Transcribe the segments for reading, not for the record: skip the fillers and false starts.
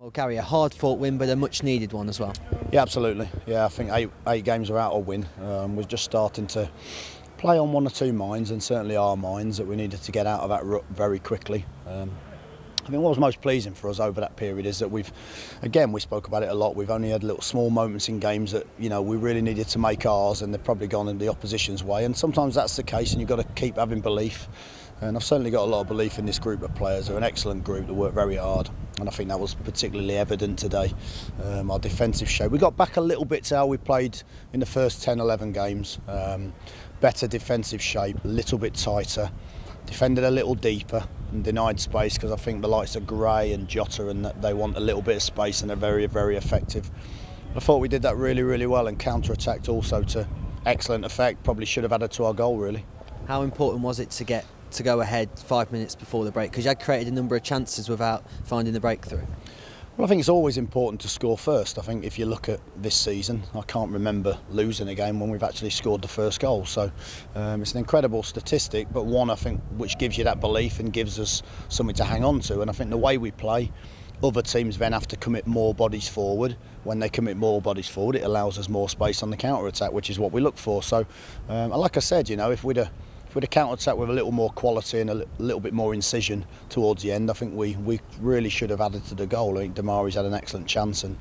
Well, Gary, a hard-fought win, but a much-needed one as well. Yeah, absolutely. Yeah, I think eight games without a win. We're just starting to play on one or two minds, and certainly our minds, that we needed to get out of that rut very quickly. I think what was most pleasing for us over that period is that we spoke about it a lot, we've only had little small moments in games that, you know, we really needed to make ours, and they've probably gone in the opposition's way, and sometimes that's the case, and you've got to keep having belief. And I've certainly got a lot of belief in this group of players. They're an excellent group that work very hard, and I think that was particularly evident today. Our defensive shape, we got back a little bit to how we played in the first 10-11 games. Better defensive shape, a little bit tighter, defended a little deeper and denied space, because I think the likes of Gray and Jota, and they want a little bit of space, and they're very, very effective. I thought we did that really, really well, and counter-attacked also to excellent effect. Probably should have added to our goal, really. How important was it to go ahead 5 minutes before the break? Because you had created a number of chances without finding the breakthrough. Well, I think it's always important to score first. I think if you look at this season, I can't remember losing a game when we've actually scored the first goal. So it's an incredible statistic, but one, I think, which gives you that belief and gives us something to hang on to. And I think the way we play, other teams then have to commit more bodies forward. When they commit more bodies forward, it allows us more space on the counter-attack, which is what we look for. So like I said, you know, if we'd have counter-attacked with a little more quality and a little bit more incision towards the end, I think we really should have added to the goal. I think Damari's had an excellent chance, and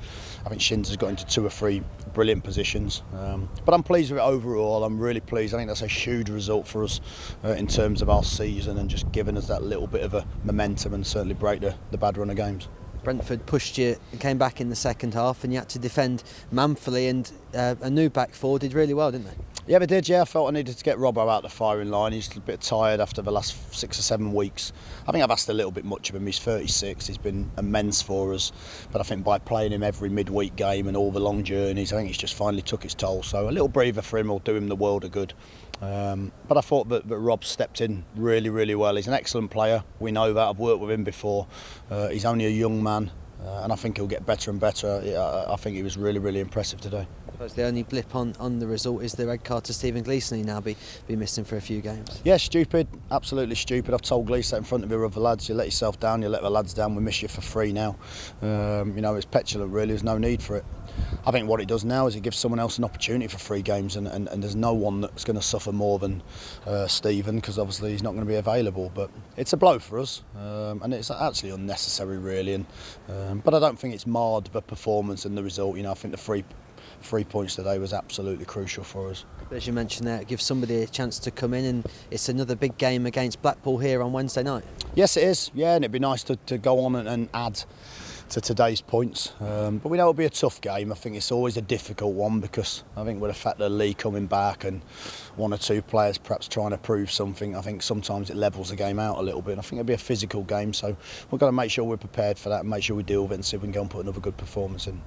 I think Shins has got into 2 or 3 brilliant positions. But I'm pleased with it overall. I'm really pleased. I think that's a huge result for us in terms of our season, and just giving us that little bit of a momentum and certainly break the bad run of games. Brentford pushed you and came back in the second half, and you had to defend manfully, and a new back four did really well, didn't they? Yeah, they did. Yeah, I felt I needed to get Robbo out the firing line. He's a bit tired after the last 6 or 7 weeks. I think I've asked a little bit much of him. He's 36. He's been immense for us, but I think by playing him every midweek game and all the long journeys, I think he's just finally took its toll. So a little breather for him will do him the world of good. But I thought that Rob stepped in really, really well. He's an excellent player. We know that. I've worked with him before. He's only a young man, and I think he'll get better and better. I think he was really, really impressive today. The only blip on the result is the red card to Stephen Gleeson. He now be missing for a few games. Yeah, stupid, absolutely stupid. I've told Gleeson in front of your other lads, you let yourself down, you let the lads down, we miss you for free now. You know, it's petulant really, there's no need for it. I think what it does now is it gives someone else an opportunity for 3 games, and there's no one that's going to suffer more than Stephen, because obviously he's not going to be available. But it's a blow for us, and it's actually unnecessary really. But I don't think it's marred the performance and the result. You know, I think the 3 points today was absolutely crucial for us. As you mentioned there, it gives somebody a chance to come in, and it's another big game against Blackpool here on Wednesday night. Yes, it is. Yeah, and it'd be nice to go on and add to today's points. But we know it'll be a tough game. I think it's always a difficult one, because I think with the fact that Lee coming back and 1 or 2 players perhaps trying to prove something, I think sometimes it levels the game out a little bit. I think it'll be a physical game, so we've got to make sure we're prepared for that and make sure we deal with it and see if we can go and put another good performance in.